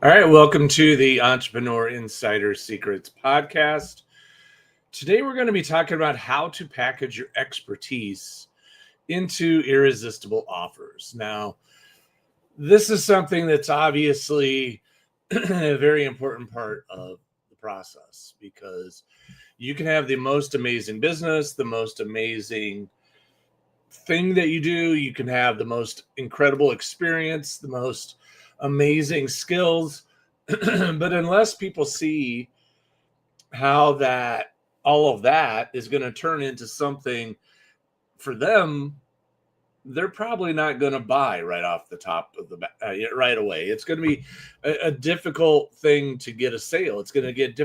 All right, welcome to the Entrepreneur Insider Secrets podcast. Today we're going to be talking about how to package your expertise into irresistible offers. Now, this is something that's obviously a very important part of the process because you can have the most amazing business, the most amazing thing that you do. You can have the most incredible experience, the most amazing skills. But unless people see how that all of that is going to turn into something for them, they're probably not going to buy right off the top of the right away. It's going to be a difficult thing to get a sale. It's going to get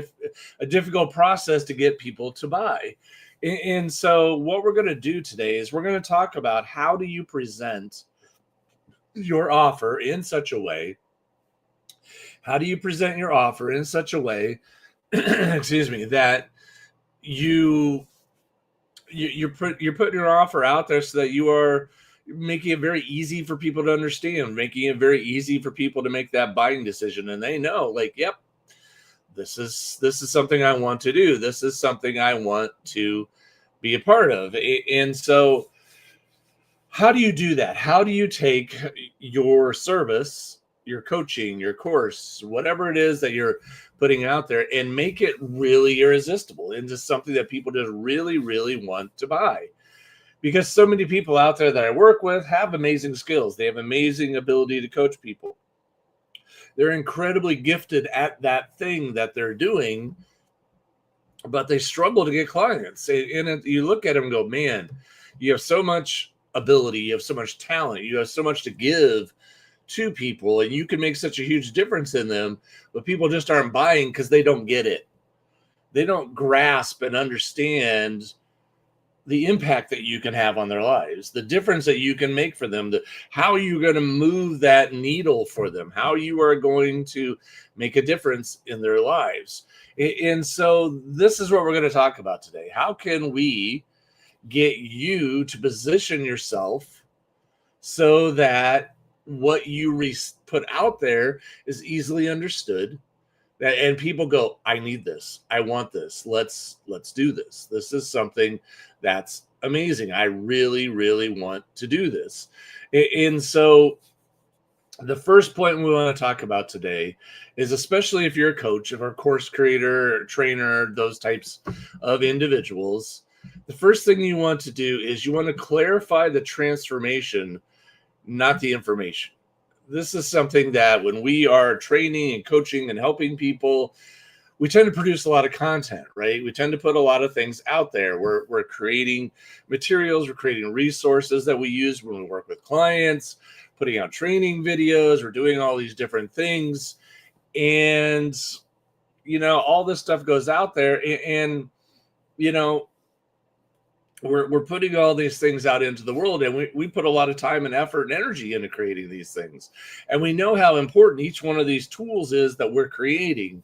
a difficult process to get people to buy. And so what we're going to do today is we're going to talk about how do you present your offer in such a way. How do you present your offer in such a way, excuse me, that you're putting your offer out there so that you are making it very easy for people to understand, making it very easy for people to make that buying decision, and they know, like, yep, this is something I want to do. This is something I want to be a part of. And so, how do you do that? How do you take your service, your coaching, your course, whatever it is that you're putting out there, and make it really irresistible into something that people just really, really want to buy? Because so many people out there that I work with have amazing skills. They have amazing ability to coach people. They're incredibly gifted at that thing that they're doing, but they struggle to get clients. And you look at them and go, man, you have so much ability, you have so much talent, you have so much to give to people, and you can make such a huge difference in them, but people just aren't buying because they don't get it. They don't grasp and understand the impact that you can have on their lives, the difference that you can make for them, how you're going to move that needle for them, how you are going to make a difference in their lives. And so this is what we're going to talk about today. How can we get you to position yourself so that what you put out there is easily understood, and people go, I need this, I want this, let's do this. This is something that's amazing. I really, really want to do this. And so the first point we want to talk about today is, especially if you're a coach, if you're a course creator, trainer, those types of individuals, the first thing you want to do is you want to clarify the transformation, not the information. This is something that when we are training and coaching and helping people, we tend to produce a lot of content, right? We tend to put a lot of things out there. We're creating materials, we're creating resources that we use when we work with clients, putting out training videos, we're doing all these different things. And, all this stuff goes out there, and we're putting all these things out into the world, and we put a lot of time and effort and energy into creating these things. And we know how important each one of these tools is that we're creating.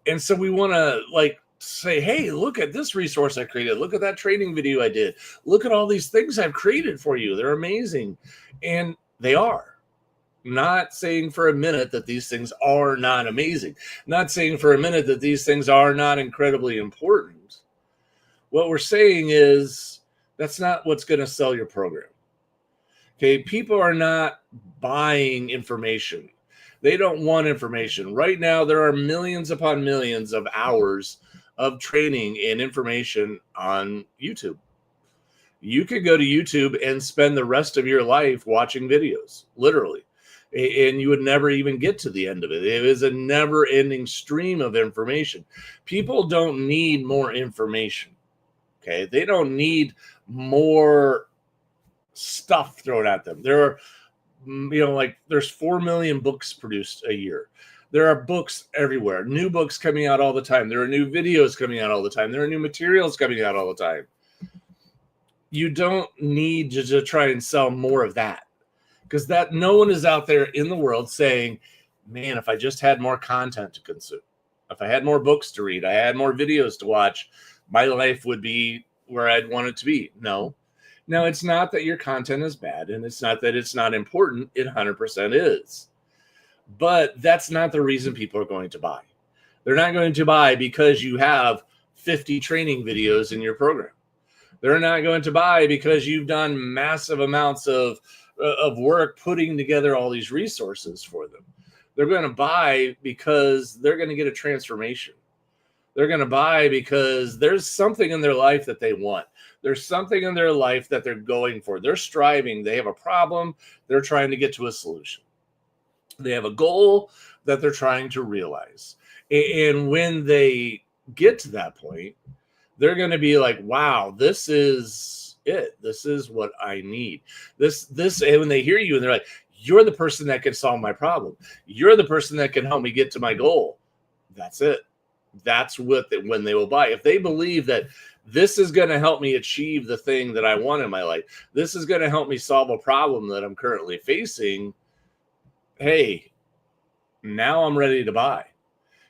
And so we want to say, hey, look at this resource I created. Look at that training video I did. Look at all these things I've created for you. They're amazing. And they are. Not saying for a minute that these things are not amazing. Not saying for a minute that these things are not incredibly important. What we're saying is that's not what's going to sell your program. Okay, people are not buying information. They don't want information. Right now, there are millions upon millions of hours of training and information on YouTube. You could go to YouTube and spend the rest of your life watching videos, literally, and you would never even get to the end of it. It is a never-ending stream of information. People don't need more information. Okay, they don't need more stuff thrown at them. There are, there's 4 million books produced a year. There are books everywhere, new books coming out all the time. There are new videos coming out all the time. There are new materials coming out all the time. You don't need to try and sell more of that, because that no one is out there in the world saying, man, if I just had more content to consume, if I had more books to read, I had more videos to watch, my life would be where I'd want it to be. No, it's not that your content is bad, and it's not that it's not important. It 100% is. But that's not the reason people are going to buy. They're not going to buy because you have 50 training videos in your program. They're not going to buy because you've done massive amounts of work putting together all these resources for them. They're going to buy because they're going to get a transformation. They're going to buy because there's something in their life that they want. There's something in their life that they're going for. They're striving. They have a problem. They're trying to get to a solution. They have a goal that they're trying to realize. And when they get to that point, they're going to be like, wow, this is it. This is what I need. This, and when they hear you and they're like, you're the person that can solve my problem. You're the person that can help me get to my goal. That's it. That's when they will buy. If they believe that this is going to help me achieve the thing that I want in my life, this is going to help me solve a problem that I'm currently facing, hey, now I'm ready to buy,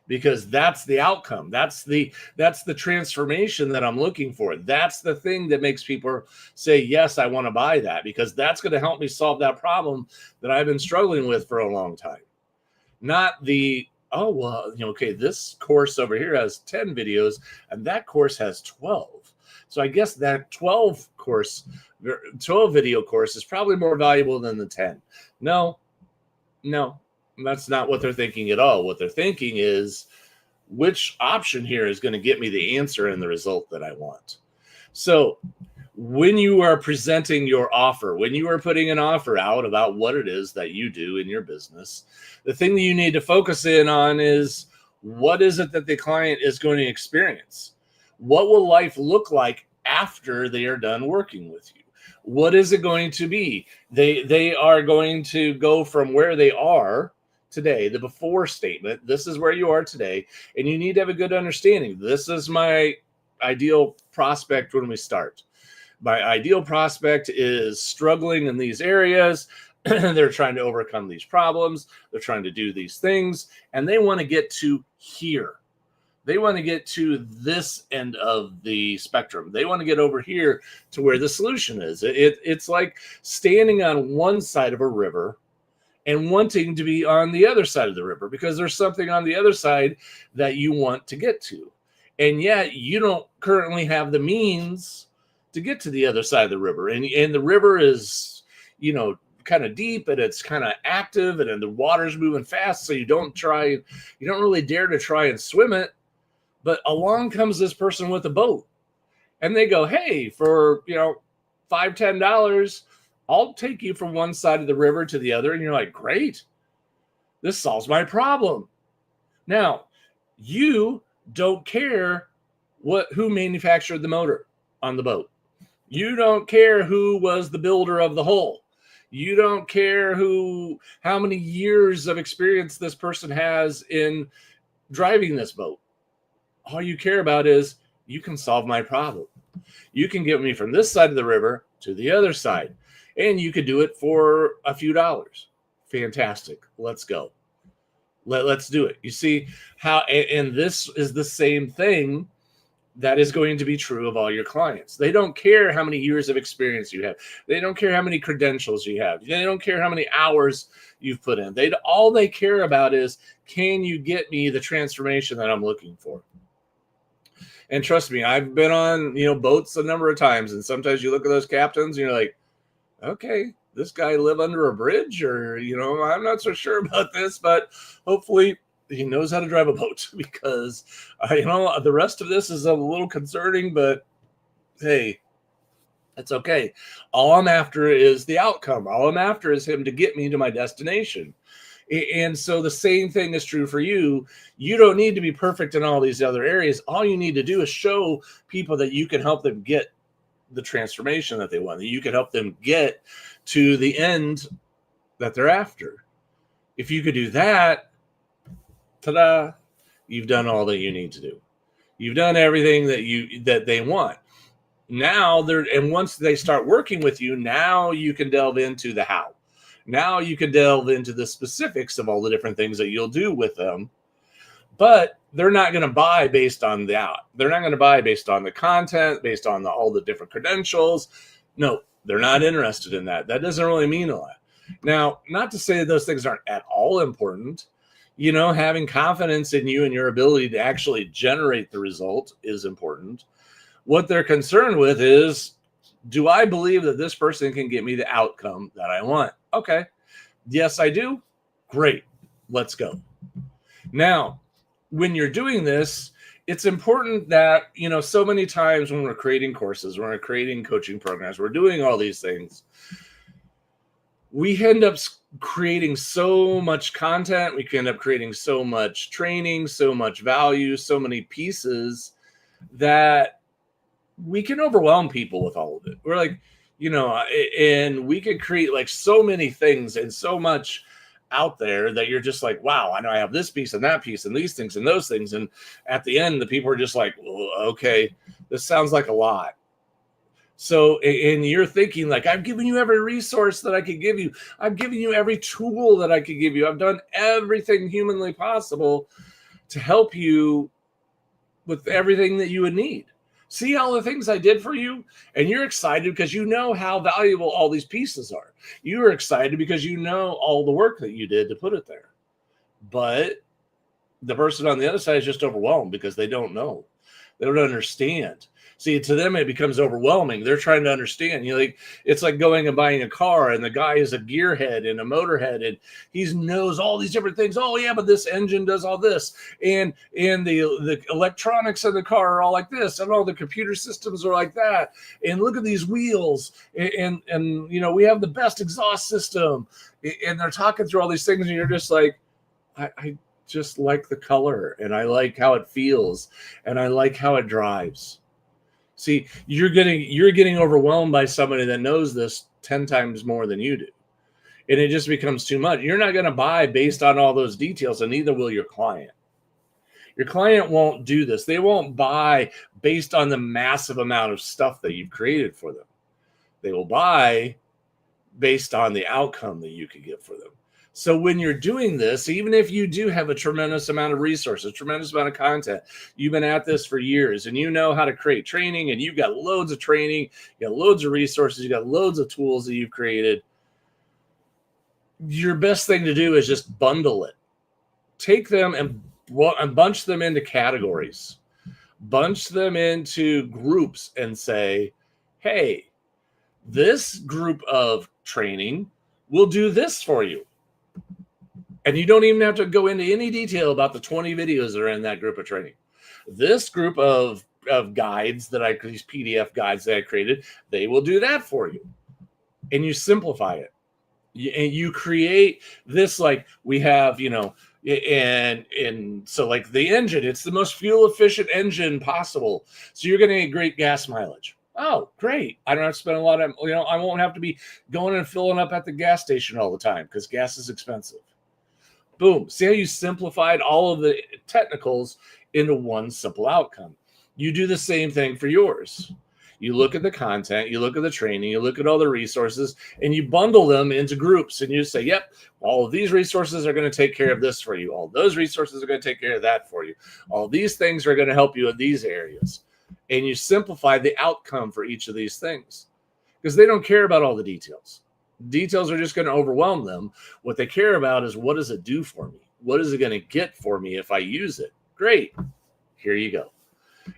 because that's the outcome. That's the transformation that I'm looking for. That's the thing that makes people say, yes, I want to buy that, because that's going to help me solve that problem that I've been struggling with for a long time. Not the, oh, well, okay, this course over here has 10 videos and that course has 12. So I guess that 12 video course is probably more valuable than the 10. No, that's not what they're thinking at all. What they're thinking is, which option here is going to get me the answer and the result that I want. So when you are presenting your offer, when you are putting an offer out about what it is that you do in your business, the thing that you need to focus in on is, what is it that the client is going to experience? What will life look like after they are done working with you? What is it going to be? They are going to go from where they are today, the before statement. This is where you are today, and you need to have a good understanding. This is my ideal prospect when we start. My ideal prospect is struggling in these areas. They're trying to overcome these problems. They're trying to do these things, and they want to get to here. They want to get to this end of the spectrum. They want to get over here to where the solution is. It's like standing on one side of a river and wanting to be on the other side of the river, because there's something on the other skind that you want to get to. And yet you don't currently have the means to get to the other side of the river. And the river is, kind of deep, and it's kind of active, and the water's moving fast. So you don't really dare to try and swim it. But along comes this person with a boat, and they go, hey, for, $5-10, I'll take you from one side of the river to the other. And you're like, great, this solves my problem. Now, you don't care who manufactured the motor on the boat. You don't care who was the builder of the hull. You don't care how many years of experience this person has in driving this boat. All you care about is, you can solve my problem. You can get me from this side of the river to the other side, and you could do it for a few dollars. Fantastic. Let's go. Let's do it. You see how, and this is the same thing that is going to be true of all your clients. They don't care how many years of experience you have. They don't care how many credentials you have. They don't care how many hours you've put in. All they care about is, can you get me the transformation that I'm looking for? And trust me, I've been on, boats a number of times, and sometimes you look at those captains and you're like, okay, this guy live under a bridge, or, I'm not so sure about this, but hopefully he knows how to drive a boat, because, the rest of this is a little concerning, but hey, it's okay. All I'm after is the outcome. All I'm after is him to get me to my destination. And so the same thing is true for you. You don't need to be perfect in all these other areas. All you need to do is show people that you can help them get the transformation that they want, that you can help them get to the end that they're after. If you could do that, ta-da, you've done all that you need to do. You've done everything that they want. Now and once they start working with you, now you can delve into the how. Now you can delve into the specifics of all the different things that you'll do with them. But they're not going to buy based on that. They're not going to buy based on the content, based on all the different credentials. No, they're not interested in that. That doesn't really mean a lot. Now, not to say that those things aren't at all important. Having confidence in you and your ability to actually generate the result is important. What they're concerned with is, do I believe that this person can get me the outcome that I want? Okay. Yes, I do. Great. Let's go. Now, when you're doing this, it's important that, so many times when we're creating courses, when we're creating coaching programs, we're doing all these things, we end up creating so much content. We can end up creating so much training, so much value, so many pieces that we can overwhelm people with all of it. We're like, and we could create like so many things and so much out there that you're just like, wow, I know I have this piece and that piece and these things and those things. And at the end, the people are just like, well, okay, this sounds like a lot. So, and you're thinking like, I've given you every resource that I could give you. I've given you every tool that I could give you. I've done everything humanly possible to help you with everything that you would need. See all the things I did for you? And you're excited because you know how valuable all these pieces are. You are excited because you know all the work that you did to put it there. But the person on the other side is just overwhelmed because they don't know. They don't understand. See, to them, it becomes overwhelming. They're trying to understand. It's like going and buying a car, and the guy is a gearhead and a motorhead, and he knows all these different things. Oh, yeah, but this engine does all this, and the electronics of the car are all like this, and all the computer systems are like that. And look at these wheels, and we have the best exhaust system. And they're talking through all these things, and you're just like, I just like the color, and I like how it feels, and I like how it drives. See, you're getting overwhelmed by somebody that knows this 10 times more than you do. And it just becomes too much. You're not going to buy based on all those details, and neither will your client. Your client won't do this. They won't buy based on the massive amount of stuff that you've created for them. They will buy based on the outcome that you could get for them. So when you're doing this, even if you do have a tremendous amount of resources, a tremendous amount of content, you've been at this for years and you know how to create training, and you've got loads of training, you got loads of resources, you got loads of tools that you've created, your best thing to do is just bundle it. Take them and bunch them into categories. Bunch them into groups and say, hey, this group of training will do this for you. And you don't even have to go into any detail about the 20 videos that are in that group of training. This group of guides these PDF guides that I created, they will do that for you. And you simplify it. And you create this, like we have, and so like the engine, it's the most fuel efficient engine possible. So you're going to get great gas mileage. Oh, great. I don't have to spend a lot of, I won't have to be going and filling up at the gas station all the time because gas is expensive. Boom. See how you simplified all of the technicals into one simple outcome. You do the same thing for yours. You look at the content, you look at the training, you look at all the resources, and you bundle them into groups. And you say, yep, all of these resources are going to take care of this for you. All those resources are going to take care of that for you. All these things are going to help you in these areas. And you simplify the outcome for each of these things because they don't care about all the details. Details are just going to overwhelm them. What they care about is, what does it do for me? What is it going to get for me if I use it? Great. Here you go.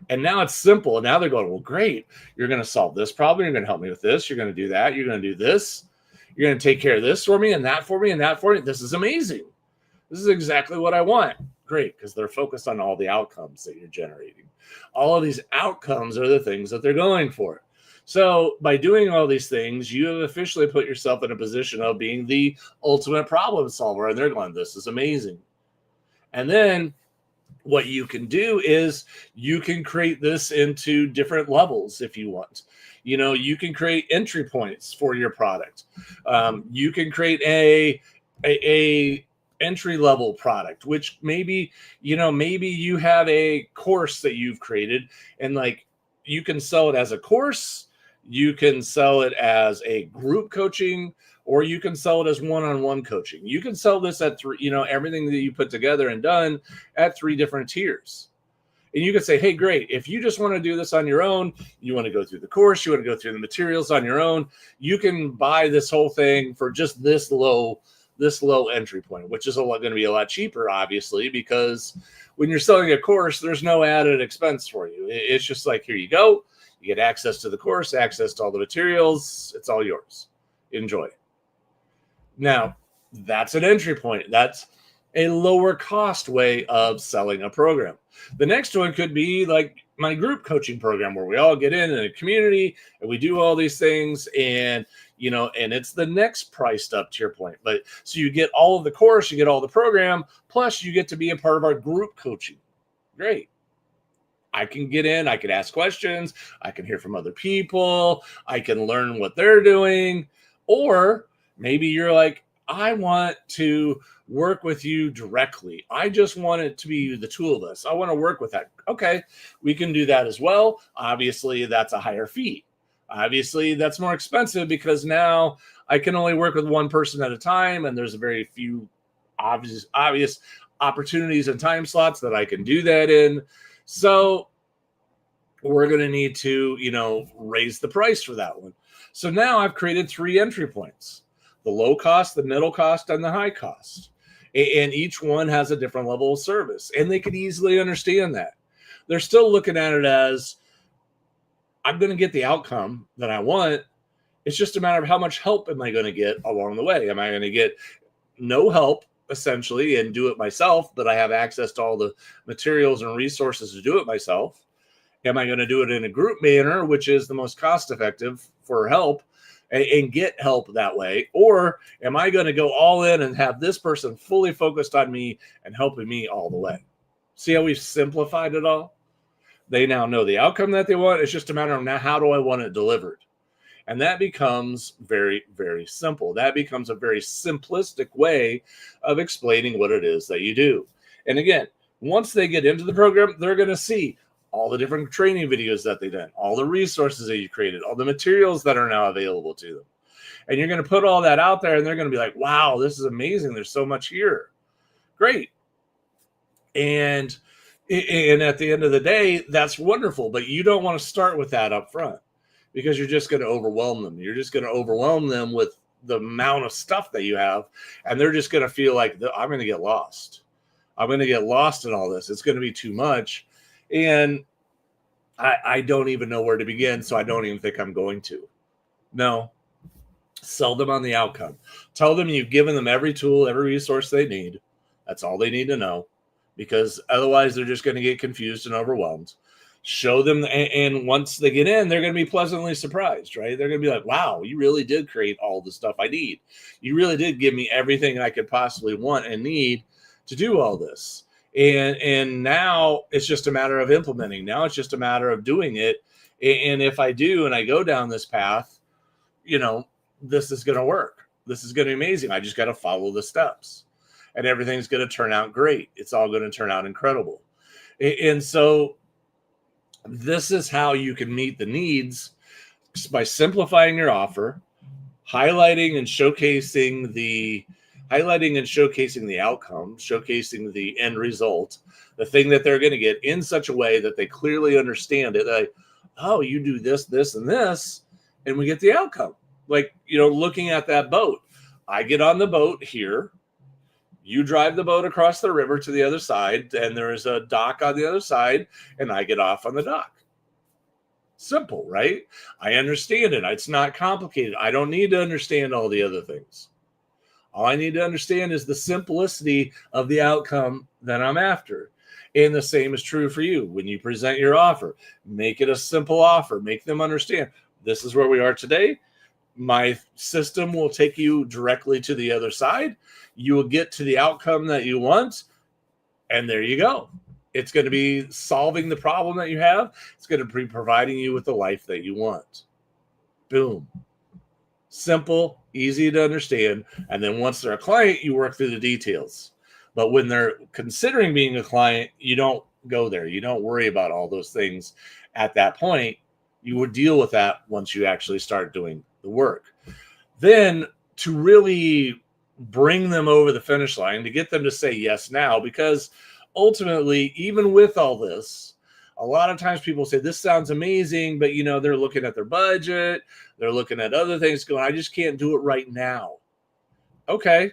And now it's simple. And now they're going, well, great. You're going to solve this problem. You're going to help me with this. You're going to do that. You're going to do this. You're going to take care of this for me and that for me and that for me. This is amazing. This is exactly what I want. Great, because they're focused on all the outcomes that you're generating. All of these outcomes are the things that they're going for. So by doing all these things, you have officially put yourself in a position of being the ultimate problem solver. And they're going, this is amazing. And then what you can do is you can create this into different levels if you want. You can create entry points for your product. You can create a entry level product, which maybe you have a course that you've created, and like you can sell it as a course, you can sell it as a group coaching, or you can sell it as one-on-one coaching. You can sell this at three, everything that you put together and done at 3 different tiers. And you could say, hey, great. If you just want to do this on your own, you want to go through the course, you want to go through the materials on your own, you can buy this whole thing for just this low entry point, which is going to be a lot cheaper, obviously, because when you're selling a course, there's no added expense for you. It's just like, here you go. You get access to the course, access to all the materials. It's all yours. Enjoy. Now, that's an entry point. That's a lower cost way of selling a program. The next one could be like my group coaching program, where we all get in a community and we do all these things, and and it's the next priced up to your point. But so you get all of the course, you get all the program, plus you get to be a part of our group coaching. Great. I can get in, I can ask questions, I can hear from other people, I can learn what they're doing. Or maybe you're like, I want to work with you directly. I just want it to be the two of us. I want to work with that. Okay, we can do that as well. Obviously, that's a higher fee. Obviously, that's more expensive because now I can only work with one person at a time, and there's a very few obvious opportunities and time slots that I can do that in. So we're going to need to, raise the price for that one. So now I've created 3 entry points: the low cost, the middle cost, and the high cost. And each one has a different level of service, and they can easily understand that. They're still looking at it as, I'm going to get the outcome that I want. It's just a matter of how much help am I going to get along the way. Am I going to get no help, essentially, and do it myself, but I have access to all the materials and resources to do it myself? Am I going to do it in a group manner, which is the most cost effective for help, and get help that way? Or am I going to go all in and have this person fully focused on me and helping me all the way? See how we've simplified it all? They now know the outcome that they want. It's just a matter of, now, how do I want it delivered? And that becomes very, very simple. That becomes a very simplistic way of explaining what it is that you do. And again, once they get into the program, they're going to see all the different training videos that they've done, all the resources that you created, all the materials that are now available to them. And you're going to put all that out there, and they're going to be like, wow, this is amazing. There's so much here. Great. And at the end of the day, that's wonderful. But you don't want to start with that up front, because you're just going to overwhelm them. You're just going to overwhelm them with the amount of stuff that you have. And they're just going to feel like, I'm going to get lost. I'm going to get lost in all this. It's going to be too much. And I don't even know where to begin, so I don't even think I'm going to. No. Sell them on the outcome. Tell them you've given them every tool, every resource they need. That's all they need to know, because otherwise they're just going to get confused and overwhelmed. Show them, and once they get in, they're going to be pleasantly surprised, right? They're going to be like, wow, you really did create all the stuff I need. You really did give me everything I could possibly want and need to do all this. And now it's just a matter of implementing. Now it's just a matter of doing it. And if I do, and I go down this path, this is going to work. This is going to be amazing. I just got to follow the steps, and everything's going to turn out great. It's all going to turn out incredible. And so this is how you can meet the needs, by simplifying your offer, highlighting and showcasing the outcome, showcasing the end result, the thing that they're going to get, in such a way that they clearly understand it. Like, oh, you do this, this, and this, and we get the outcome. Like, looking at that boat. I get on the boat here. You drive the boat across the river to the other side, and there is a dock on the other side, and I get off on the dock. Simple, right? I understand it. It's not complicated. I don't need to understand all the other things. All I need to understand is the simplicity of the outcome that I'm after. And the same is true for you. When you present your offer, make it a simple offer. Make them understand, this is where we are today. My system will take you directly to the other side. You will get to the outcome that you want. And there you go. It's going to be solving the problem that you have. It's going to be providing you with the life that you want. Boom. Simple, easy to understand. And then once they're a client, you work through the details. But when they're considering being a client, you don't go there. You don't worry about all those things at that point. You would deal with that once you actually start doing the work. Then to really bring them over the finish line, to get them to say yes now, because ultimately, even with all this, A lot of times people say, this sounds amazing, but they're looking at their budget. They're looking at other things going, I just can't do it right now. Okay.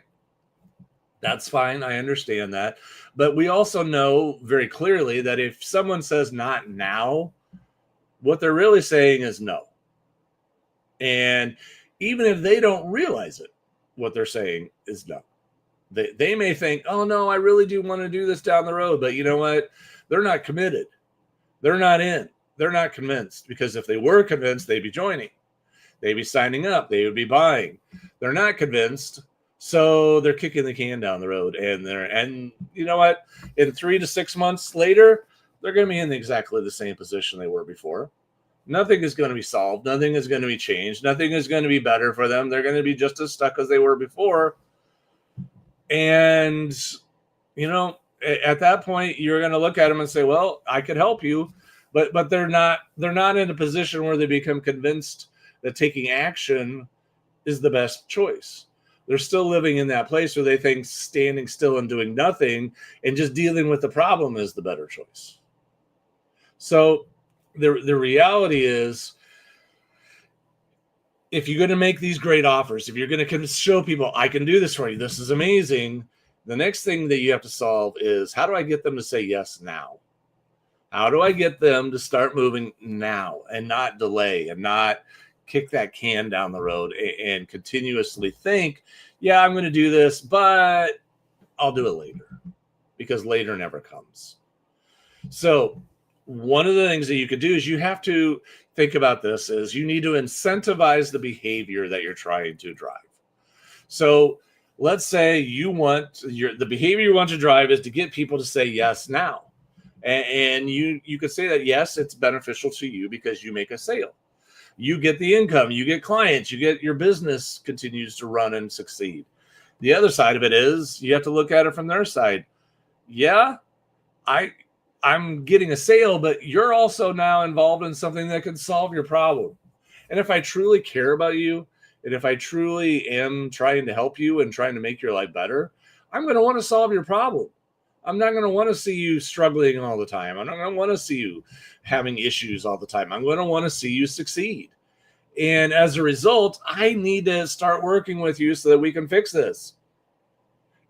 That's fine. I understand that. But we also know very clearly that if someone says not now, what they're really saying is no. And even if they don't realize it, what they're saying is no. They may think, oh, no, I really do want to do this down the road. But you know what? They're not committed. They're not in. They're not convinced. Because if they were convinced, they'd be joining. They'd be signing up. They would be buying. They're not convinced. So they're kicking the can down the road. And you know what? In 3 to 6 months later, they're going to be in exactly the same position they were before. Nothing is going to be solved. Nothing is going to be changed. Nothing is going to be better for them. They're going to be just as stuck as they were before. And, at that point, you're going to look at them and say, well, I could help you. But they're not in a position where they become convinced that taking action is the best choice. They're still living in that place where they think standing still and doing nothing and just dealing with the problem is the better choice. So the reality is, if you're going to make these great offers, if you're going to show people, I can do this for you, this is amazing, the next thing that you have to solve is, how do I get them to say yes now? How do I get them to start moving now and not delay and not kick that can down the road and continuously think, yeah, I'm going to do this, but I'll do it later, because later never comes. So one of the things that you could do is, you have to think about this, is you need to incentivize the behavior that you're trying to drive. So let's say the behavior you want to drive is to get people to say yes now. And you could say that, yes, it's beneficial to you because you make a sale. You get the income, you get clients, you get your business continues to run and succeed. The other side of it is, you have to look at it from their side. Yeah, I'm getting a sale, but you're also now involved in something that can solve your problem. And if I truly care about you, and if I truly am trying to help you and trying to make your life better, I'm going to want to solve your problem. I'm not going to want to see you struggling all the time. I'm not going to want to see you having issues all the time. I'm going to want to see you succeed. And as a result, I need to start working with you so that we can fix this.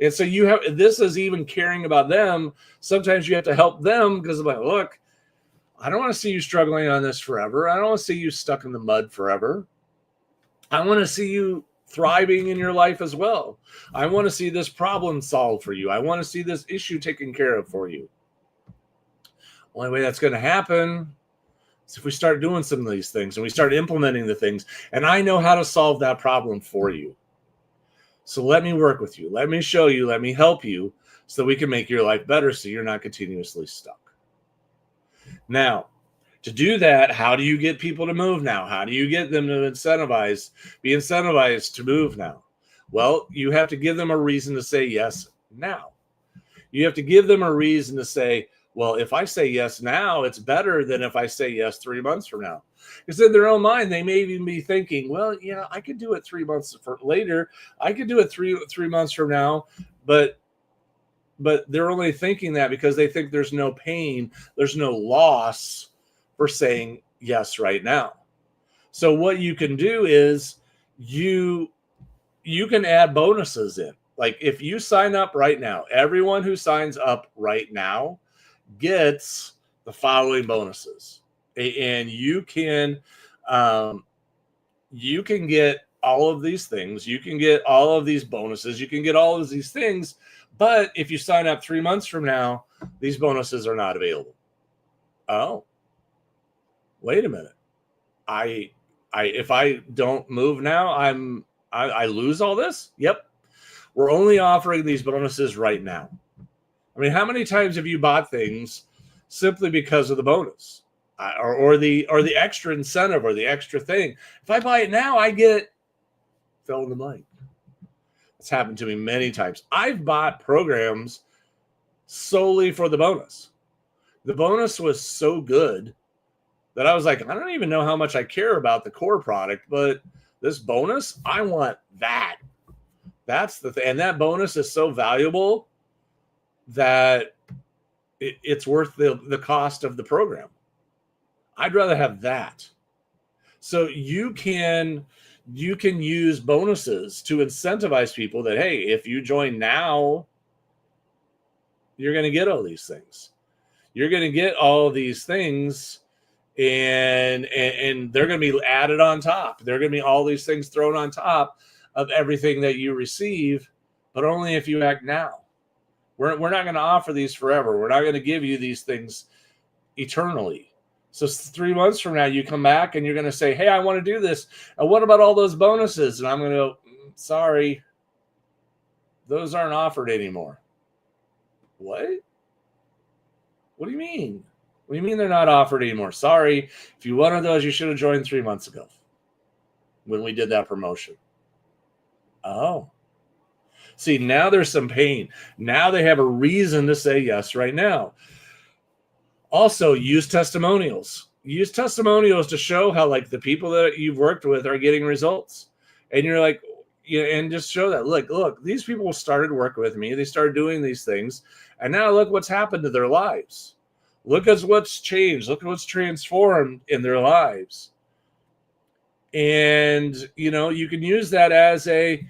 And so this is even caring about them. Sometimes you have to help them, because I'm like, look, I don't want to see you struggling on this forever. I don't want to see you stuck in the mud forever. I want to see you thriving in your life as well. I want to see this problem solved for you. I want to see this issue taken care of for you. Only way that's going to happen is if we start doing some of these things and we start implementing the things, and I know how to solve that problem for you. So let me work with you. Let me show you. Let me help you so that we can make your life better, so you're not continuously stuck. Now, to do that, how do you get people to move now? How do you get them to be incentivized to move now? Well, you have to give them a reason to say yes now. You have to give them a reason to say, well, if I say yes now, it's better than if I say yes 3 months from now. Because in their own mind, they may even be thinking, well, yeah, I could do it 3 months later. I could do it three months from now. But they're only thinking that because they think there's no pain, there's no loss for saying yes right now. So what you can do is you can add bonuses in. Like, if you sign up right now, everyone who signs up right now gets the following bonuses. And you can get all of these things. You can get all of these bonuses. You can get all of these things. But if you sign up 3 months from now, these bonuses are not available. Oh, wait a minute. If I don't move now, I lose all this? Yep. We're only offering these bonuses right now. I mean, how many times have you bought things simply because of the bonus or the extra incentive or the extra thing? If I buy it now, I get fill in the blank. It's happened to me many times. I've bought programs solely for the bonus. The bonus was so good that I was like, I don't even know how much I care about the core product, but this bonus, I want that. That's the thing. And that bonus is so valuable that it's worth the cost of the program. I'd rather have that. So you can use bonuses to incentivize people that, hey, if you join now, you're going to get all these things. You're going to get all these things, and they're going to be added on top. They're going to be all these things thrown on top of everything that you receive, but only if you act now. We're not going to offer these forever. We're not going to give you these things eternally. So 3 months from now, you come back and you're going to say, hey, I want to do this. And what about all those bonuses? And I'm going to go, sorry, those aren't offered anymore. What? What do you mean? What do you mean they're not offered anymore? Sorry, if you wanted those, you should have joined 3 months ago when we did that promotion. Oh. See, now there's some pain. Now they have a reason to say yes right now. Also, use testimonials. Use testimonials to show how, like, the people that you've worked with are getting results. And you're like, and just show that, look, these people started working with me. They started doing these things. And now look what's happened to their lives. Look at what's changed. Look at what's transformed in their lives. And, you can use that as a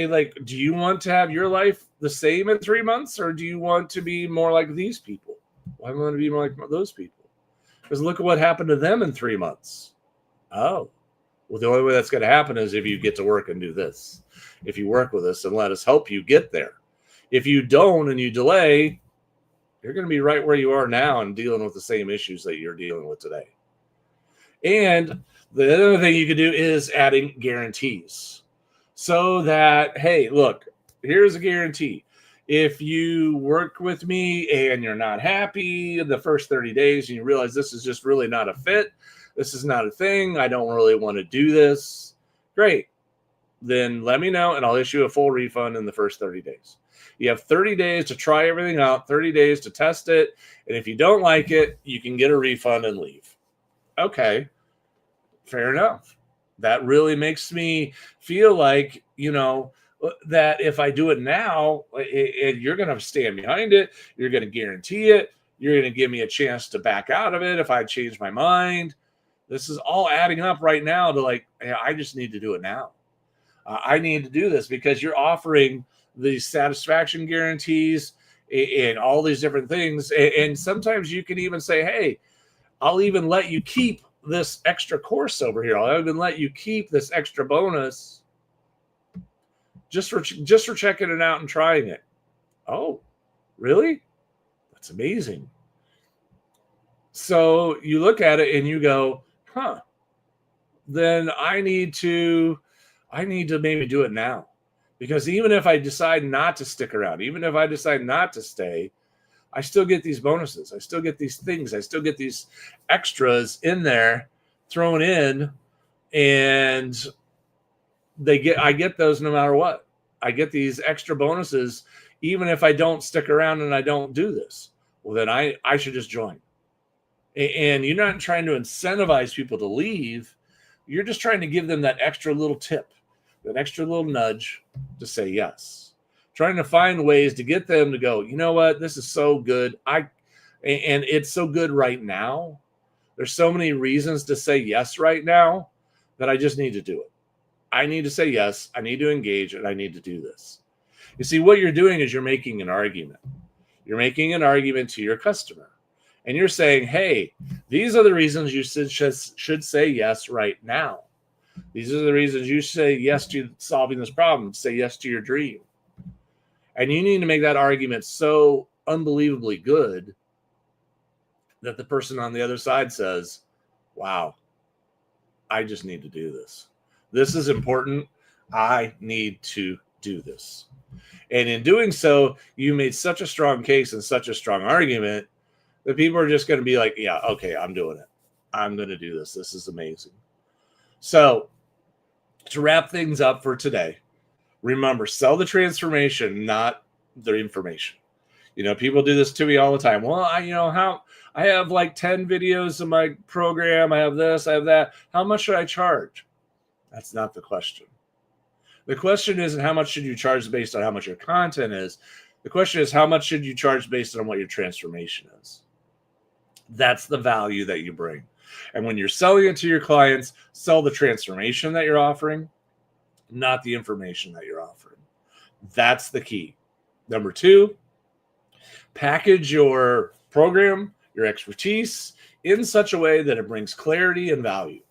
like, do you want to have your life the same in 3 months, or do you want to be more like these people? Well, I want to be more like those people. Because look at what happened to them in 3 months. Oh, well, the only way that's going to happen is if you get to work and do this. If you work with us and let us help you get there. If you don't and you delay, you're going to be right where you are now and dealing with the same issues that you're dealing with today. And the other thing you can do is adding guarantees. So that, hey, look, here's a guarantee. If you work with me and you're not happy in the first 30 days and you realize this is just really not a fit, this is not a thing, I don't really want to do this, great. Then let me know and I'll issue a full refund in the first 30 days. You have 30 days to try everything out, 30 days to test it. And if you don't like it, you can get a refund and leave. Okay, fair enough. That really makes me feel like, that if I do it now, you're going to stand behind it. You're going to guarantee it. You're going to give me a chance to back out of it if I change my mind. This is all adding up right now to like, hey, I just need to do it now. I need to do this because you're offering these satisfaction guarantees and all these different things. And sometimes you can even say, hey, I'll even let you keep this extra course over here. I'll even let you keep this extra bonus just for checking it out and trying it. Oh, really? That's amazing. So you look at it and you go, then I need to maybe do it now. Because even if I decide not to stick around, even if I decide not to stay, I still get these bonuses. I still get these things. I still get these extras in there thrown in, and I get those no matter what. I get these extra bonuses even if I don't stick around and I don't do this. Well, then I should just join. And you're not trying to incentivize people to leave. You're just trying to give them that extra little tip, that extra little nudge to say yes. Trying to find ways to get them to go, you know what, this is so good. And it's so good right now. There's so many reasons to say yes right now that I just need to do it. I need to say yes. I need to engage, and I need to do this. You see, what you're doing is you're making an argument. You're making an argument to your customer. And you're saying, hey, these are the reasons you should say yes right now. These are the reasons you say yes to solving this problem. Say yes to your dream. And you need to make that argument so unbelievably good that the person on the other side says, wow, I just need to do this. This is important. I need to do this. And in doing so, you made such a strong case and such a strong argument that people are just going to be like, yeah, okay, I'm doing it. I'm going to do this. This is amazing. So to wrap things up for today, remember, sell the transformation, not the information. People do this to me all the time. Well, I have like 10 videos in my program. I have this, I have that. How much should I charge? That's not the question. The question isn't how much should you charge based on how much your content is. The question is, how much should you charge based on what your transformation is? That's the value that you bring. And when you're selling it to your clients, sell the transformation that you're offering, not the information that you're offering. That's the key. Number 2, package your program, your expertise in such a way that it brings clarity and value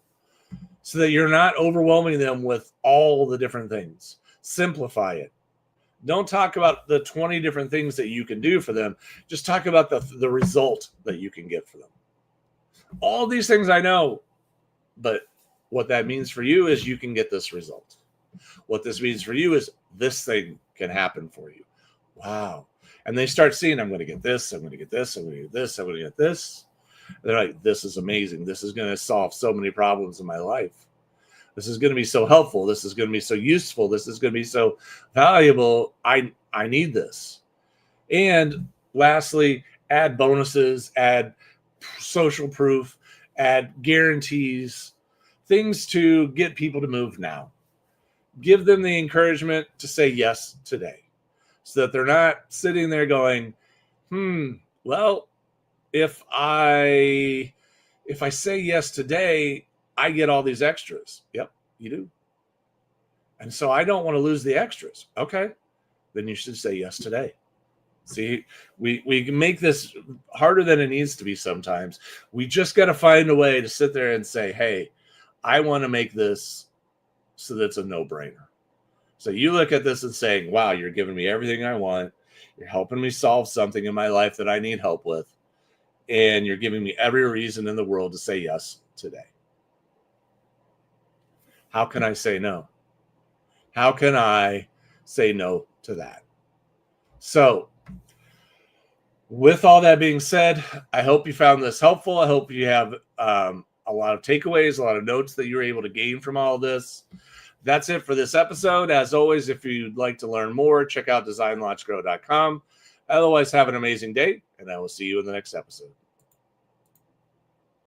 so that you're not overwhelming them with all the different things. Simplify it. Don't talk about the 20 different things that you can do for them. Just talk about the result that you can get for them. All these things I know, but what that means for you is you can get this result. What this means for you is this thing can happen for you. Wow. And they start seeing, I'm going to get this, I'm going to get this, I'm going to get this, I'm going to get this. They're like, this is amazing. This is going to solve so many problems in my life. This is going to be so helpful. This is going to be so useful. This is going to be so valuable. I need this. And lastly, add bonuses, add social proof, add guarantees, things to get people to move now. Give them the encouragement to say yes today so that they're not sitting there going, well, if I say yes today, I get all these extras. Yep, you do. And so I don't want to lose the extras. Okay, then you should say yes today. See, we can make this harder than it needs to be sometimes. We just got to find a way to sit there and say, hey, I want to make this so that's a no-brainer. So you look at this and saying, wow, you're giving me everything I want. You're helping me solve something in my life that I need help with. And you're giving me every reason in the world to say yes today. How can I say no? How can I say no to that? So with all that being said, I hope you found this helpful. I hope you have a lot of takeaways, a lot of notes that you're able to gain from all of this. That's it for this episode. As always, if you'd like to learn more, check out designlaunchgrow.com. Otherwise, have an amazing day, and I will see you in the next episode.